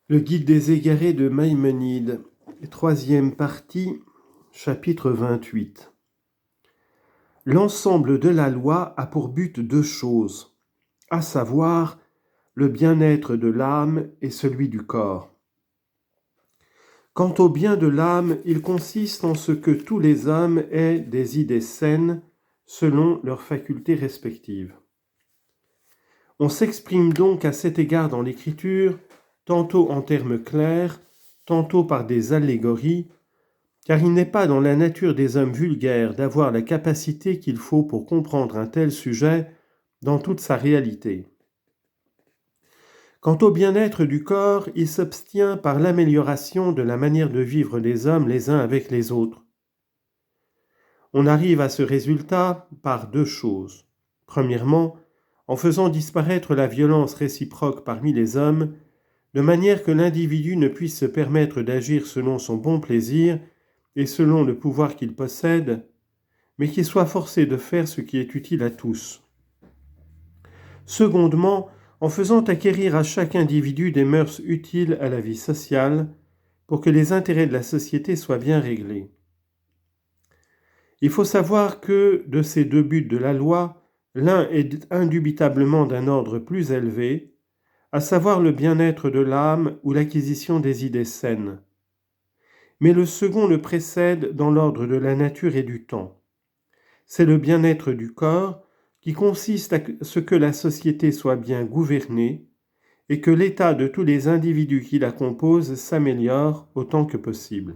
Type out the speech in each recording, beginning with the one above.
Le Guide des égarés de Maïmonide, troisième partie, chapitre 28. L'ensemble de la loi a pour but deux choses, à savoir le bien-être de l'âme et celui du corps. Quant au bien de l'âme, il consiste en ce que tous les hommes aient des idées saines selon leurs facultés respectives. On s'exprime donc à cet égard dans l'Écriture, tantôt en termes clairs, tantôt par des allégories, car il n'est pas dans la nature des hommes vulgaires d'avoir la capacité qu'il faut pour comprendre un tel sujet dans toute sa réalité. Quant au bien-être du corps, il s'obtient par l'amélioration de la manière de vivre des hommes les uns avec les autres. On arrive à ce résultat par deux choses. Premièrement, en faisant disparaître la violence réciproque parmi les hommes, de manière que l'individu ne puisse se permettre d'agir selon son bon plaisir et selon le pouvoir qu'il possède, mais qu'il soit forcé de faire ce qui est utile à tous. Secondement, en faisant acquérir à chaque individu des mœurs utiles à la vie sociale, pour que les intérêts de la société soient bien réglés. Il faut savoir que, de ces deux buts de la loi, l'un est indubitablement d'un ordre plus élevé, à savoir le bien-être de l'âme ou l'acquisition des idées saines. Mais le second le précède dans l'ordre de la nature et du temps. C'est le bien-être du corps qui consiste à ce que la société soit bien gouvernée et que l'état de tous les individus qui la composent s'améliore autant que possible.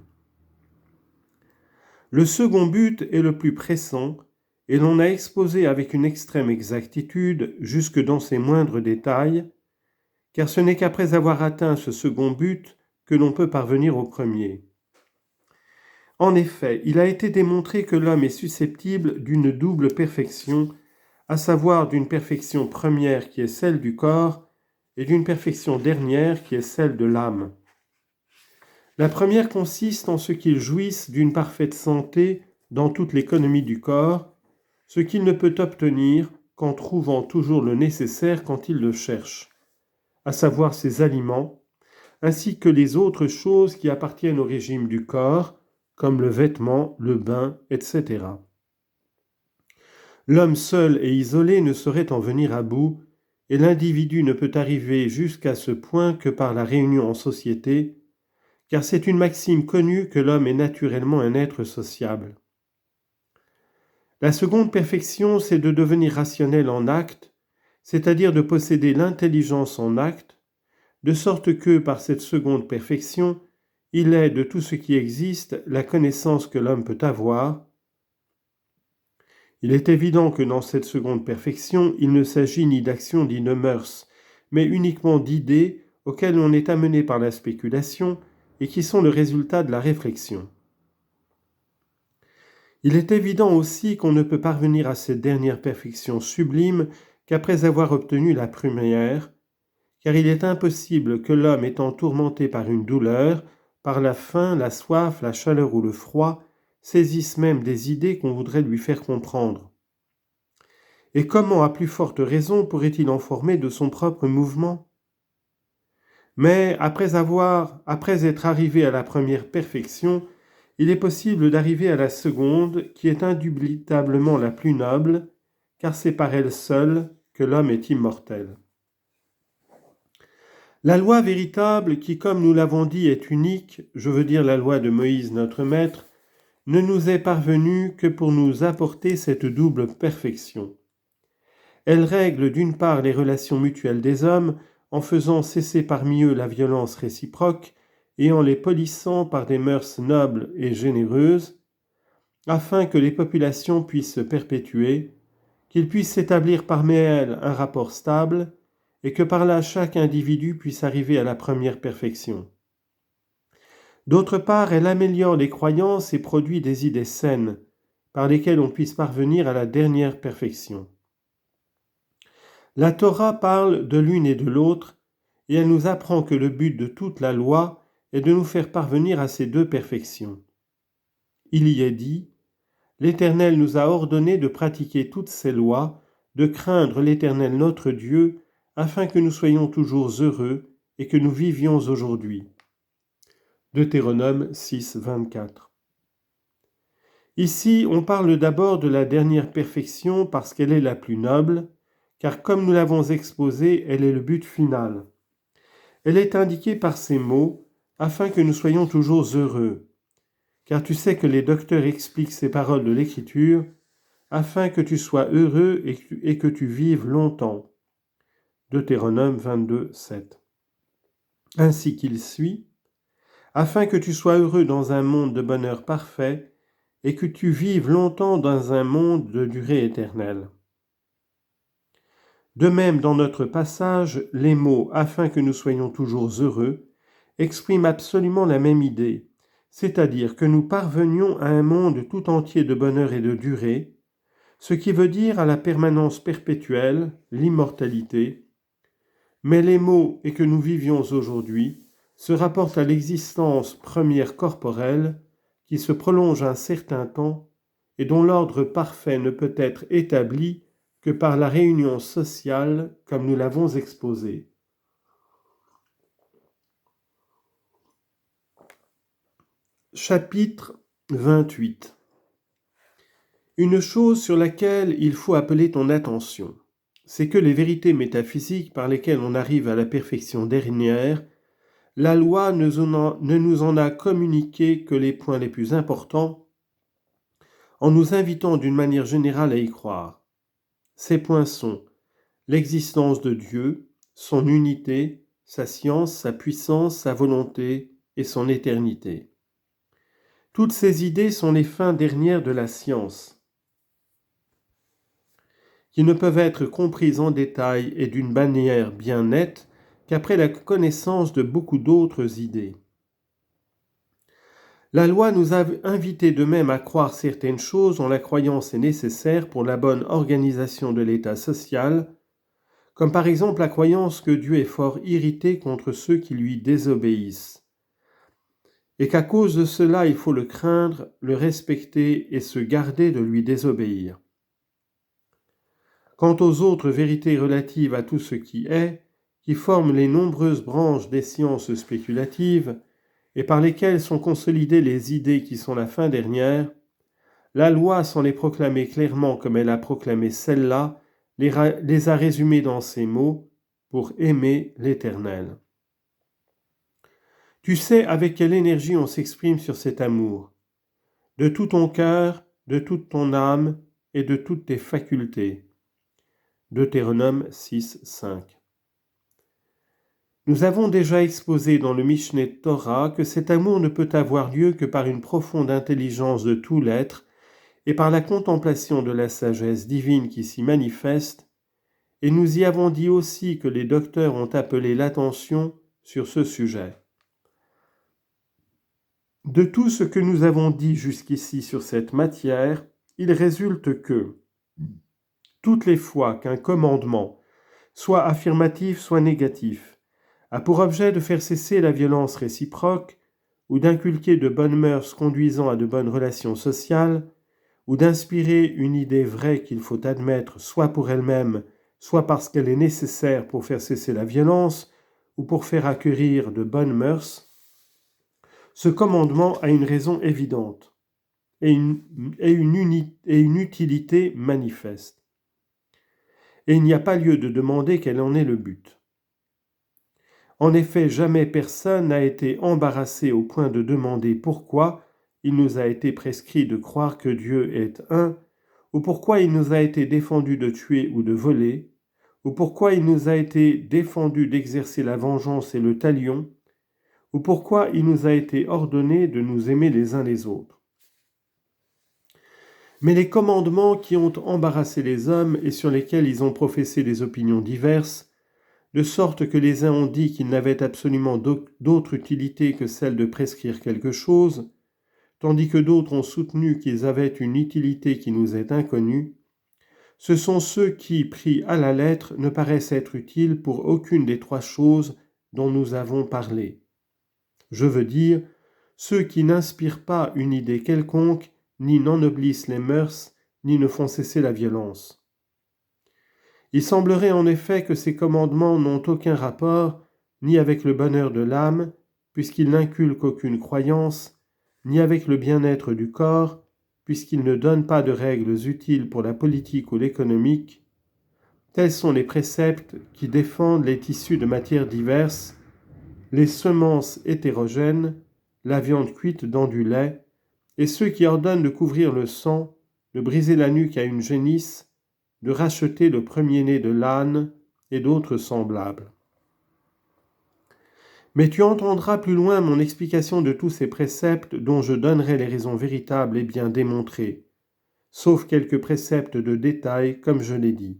Le second but est le plus pressant et l'on a exposé avec une extrême exactitude jusque dans ses moindres détails, car ce n'est qu'après avoir atteint ce second but que l'on peut parvenir au premier. En effet, il a été démontré que l'homme est susceptible d'une double perfection, à savoir d'une perfection première qui est celle du corps et d'une perfection dernière qui est celle de l'âme. La première consiste en ce qu'il jouisse d'une parfaite santé dans toute l'économie du corps, ce qu'il ne peut obtenir qu'en trouvant toujours le nécessaire quand il le cherche, à savoir ses aliments, ainsi que les autres choses qui appartiennent au régime du corps, comme le vêtement, le bain, etc. L'homme seul et isolé ne saurait en venir à bout, et l'individu ne peut arriver jusqu'à ce point que par la réunion en société, car c'est une maxime connue que l'homme est naturellement un être sociable. La seconde perfection, c'est de devenir rationnel en acte, c'est-à-dire de posséder l'intelligence en acte, de sorte que, par cette seconde perfection, il est de tout ce qui existe la connaissance que l'homme peut avoir. Il est évident que dans cette seconde perfection, il ne s'agit ni d'action ni de mœurs, mais uniquement d'idées auxquelles on est amené par la spéculation et qui sont le résultat de la réflexion. Il est évident aussi qu'on ne peut parvenir à cette dernière perfection sublime qu'après avoir obtenu la première, car il est impossible que l'homme étant tourmenté par une douleur, par la faim, la soif, la chaleur ou le froid, saisisse même des idées qu'on voudrait lui faire comprendre. Et comment, à plus forte raison, pourrait-il en former de son propre mouvement ? Mais après être arrivé à la première perfection, il est possible d'arriver à la seconde, qui est indubitablement la plus noble, car c'est par elle seule que l'homme est immortel. La loi véritable, qui, comme nous l'avons dit, est unique, je veux dire la loi de Moïse notre maître, ne nous est parvenue que pour nous apporter cette double perfection. Elle règle d'une part les relations mutuelles des hommes, en faisant cesser parmi eux la violence réciproque et en les polissant par des mœurs nobles et généreuses, afin que les populations puissent se perpétuer, qu'il puisse s'établir parmi elles un rapport stable, et que par là chaque individu puisse arriver à la première perfection. D'autre part, elle améliore les croyances et produit des idées saines, par lesquelles on puisse parvenir à la dernière perfection. La Torah parle de l'une et de l'autre, et elle nous apprend que le but de toute la loi est de nous faire parvenir à ces deux perfections. Il y est dit, « L'Éternel nous a ordonné de pratiquer toutes ces lois, de craindre l'Éternel notre Dieu, afin que nous soyons toujours heureux et que nous vivions aujourd'hui. Deutéronome 6, 24. Ici, on parle d'abord de la dernière perfection parce qu'elle est la plus noble, car comme nous l'avons exposé, elle est le but final. Elle est indiquée par ces mots afin que nous soyons toujours heureux, car tu sais que les docteurs expliquent ces paroles de l'Écriture afin que tu sois heureux et que tu vives longtemps. Deutéronome 22, 7. Ainsi qu'il suit, afin que tu sois heureux dans un monde de bonheur parfait et que tu vives longtemps dans un monde de durée éternelle. De même, dans notre passage, les mots « afin que nous soyons toujours heureux » expriment absolument la même idée, c'est-à-dire que nous parvenions à un monde tout entier de bonheur et de durée, ce qui veut dire à la permanence perpétuelle, l'immortalité, mais les mots « et que nous vivions aujourd'hui » se rapportent à l'existence première corporelle qui se prolonge un certain temps et dont l'ordre parfait ne peut être établi que par la réunion sociale comme nous l'avons exposé. Chapitre 28. Une chose sur laquelle il faut appeler ton attention, c'est que les vérités métaphysiques par lesquelles on arrive à la perfection dernière, la loi ne nous en a communiqué que les points les plus importants, en nous invitant d'une manière générale à y croire. Ces points sont l'existence de Dieu, son unité, sa science, sa puissance, sa volonté et son éternité. Toutes ces idées sont les fins dernières de la science, qui ne peuvent être comprises en détail et d'une manière bien nette qu'après la connaissance de beaucoup d'autres idées. La loi nous a invités de même à croire certaines choses dont la croyance est nécessaire pour la bonne organisation de l'état social, comme par exemple la croyance que Dieu est fort irrité contre ceux qui lui désobéissent, et qu'à cause de cela il faut le craindre, le respecter et se garder de lui désobéir. Quant aux autres vérités relatives à tout ce qui est, qui forment les nombreuses branches des sciences spéculatives, et par lesquelles sont consolidées les idées qui sont la fin dernière, la loi, sans les proclamer clairement comme elle a proclamé celle-là, les a résumées dans ces mots, pour aimer l'Éternel. Tu sais avec quelle énergie on s'exprime sur cet amour, de tout ton cœur, de toute ton âme et de toutes tes facultés. Deutéronome 6, 5. Nous avons déjà exposé dans le Mishneh Torah que cet amour ne peut avoir lieu que par une profonde intelligence de tout l'être et par la contemplation de la sagesse divine qui s'y manifeste, et nous y avons dit aussi que les docteurs ont appelé l'attention sur ce sujet. De tout ce que nous avons dit jusqu'ici sur cette matière, il résulte que, toutes les fois qu'un commandement, soit affirmatif, soit négatif, a pour objet de faire cesser la violence réciproque, ou d'inculquer de bonnes mœurs conduisant à de bonnes relations sociales, ou d'inspirer une idée vraie qu'il faut admettre soit pour elle-même, soit parce qu'elle est nécessaire pour faire cesser la violence, ou pour faire acquérir de bonnes mœurs, ce commandement a une raison évidente et une utilité manifeste. Et il n'y a pas lieu de demander quel en est le but. En effet, jamais personne n'a été embarrassé au point de demander pourquoi il nous a été prescrit de croire que Dieu est un, ou pourquoi il nous a été défendu de tuer ou de voler, ou pourquoi il nous a été défendu d'exercer la vengeance et le talion, ou pourquoi il nous a été ordonné de nous aimer les uns les autres. Mais les commandements qui ont embarrassé les hommes et sur lesquels ils ont professé des opinions diverses, de sorte que les uns ont dit qu'ils n'avaient absolument d'autre utilité que celle de prescrire quelque chose, tandis que d'autres ont soutenu qu'ils avaient une utilité qui nous est inconnue, ce sont ceux qui, pris à la lettre, ne paraissent être utiles pour aucune des trois choses dont nous avons parlé. Je veux dire, ceux qui n'inspirent pas une idée quelconque, ni n'ennoblissent les mœurs, ni ne font cesser la violence. Il semblerait en effet que ces commandements n'ont aucun rapport ni avec le bonheur de l'âme, puisqu'il n'inculque aucune croyance, ni avec le bien-être du corps, puisqu'il ne donne pas de règles utiles pour la politique ou l'économique. Tels sont les préceptes qui défendent les tissus de matières diverses, les semences hétérogènes, la viande cuite dans du lait, et ceux qui ordonnent de couvrir le sang, de briser la nuque à une génisse, de racheter le premier-né de l'âne, et d'autres semblables. Mais tu entendras plus loin mon explication de tous ces préceptes dont je donnerai les raisons véritables et bien démontrées, sauf quelques préceptes de détail, comme je l'ai dit.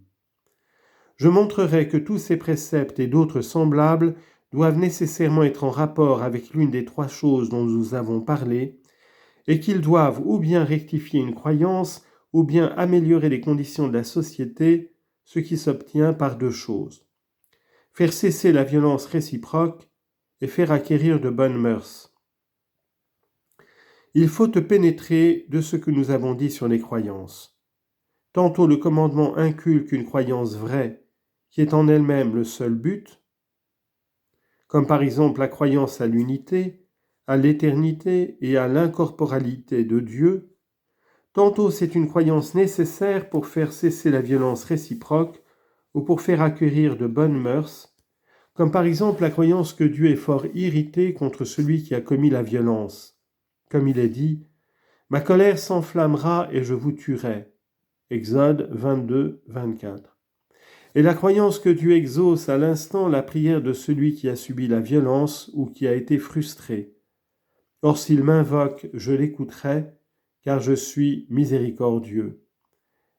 Je montrerai que tous ces préceptes et d'autres semblables doivent nécessairement être en rapport avec l'une des trois choses dont nous avons parlé, et qu'ils doivent ou bien rectifier une croyance, ou bien améliorer les conditions de la société, ce qui s'obtient par deux choses. Faire cesser la violence réciproque et faire acquérir de bonnes mœurs. Il faut te pénétrer de ce que nous avons dit sur les croyances. Tantôt le commandement inculque une croyance vraie, qui est en elle-même le seul but, comme par exemple la croyance à l'unité, à l'éternité et à l'incorporalité de Dieu. Tantôt c'est une croyance nécessaire pour faire cesser la violence réciproque ou pour faire acquérir de bonnes mœurs, comme par exemple la croyance que Dieu est fort irrité contre celui qui a commis la violence. Comme il est dit, « Ma colère s'enflammera et je vous tuerai » Exode 22, 24. Et la croyance que Dieu exauce à l'instant la prière de celui qui a subi la violence ou qui a été frustré. Or s'il m'invoque, je l'écouterai, car je suis miséricordieux.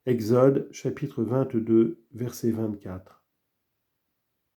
Exode chapitre 22, verset 24.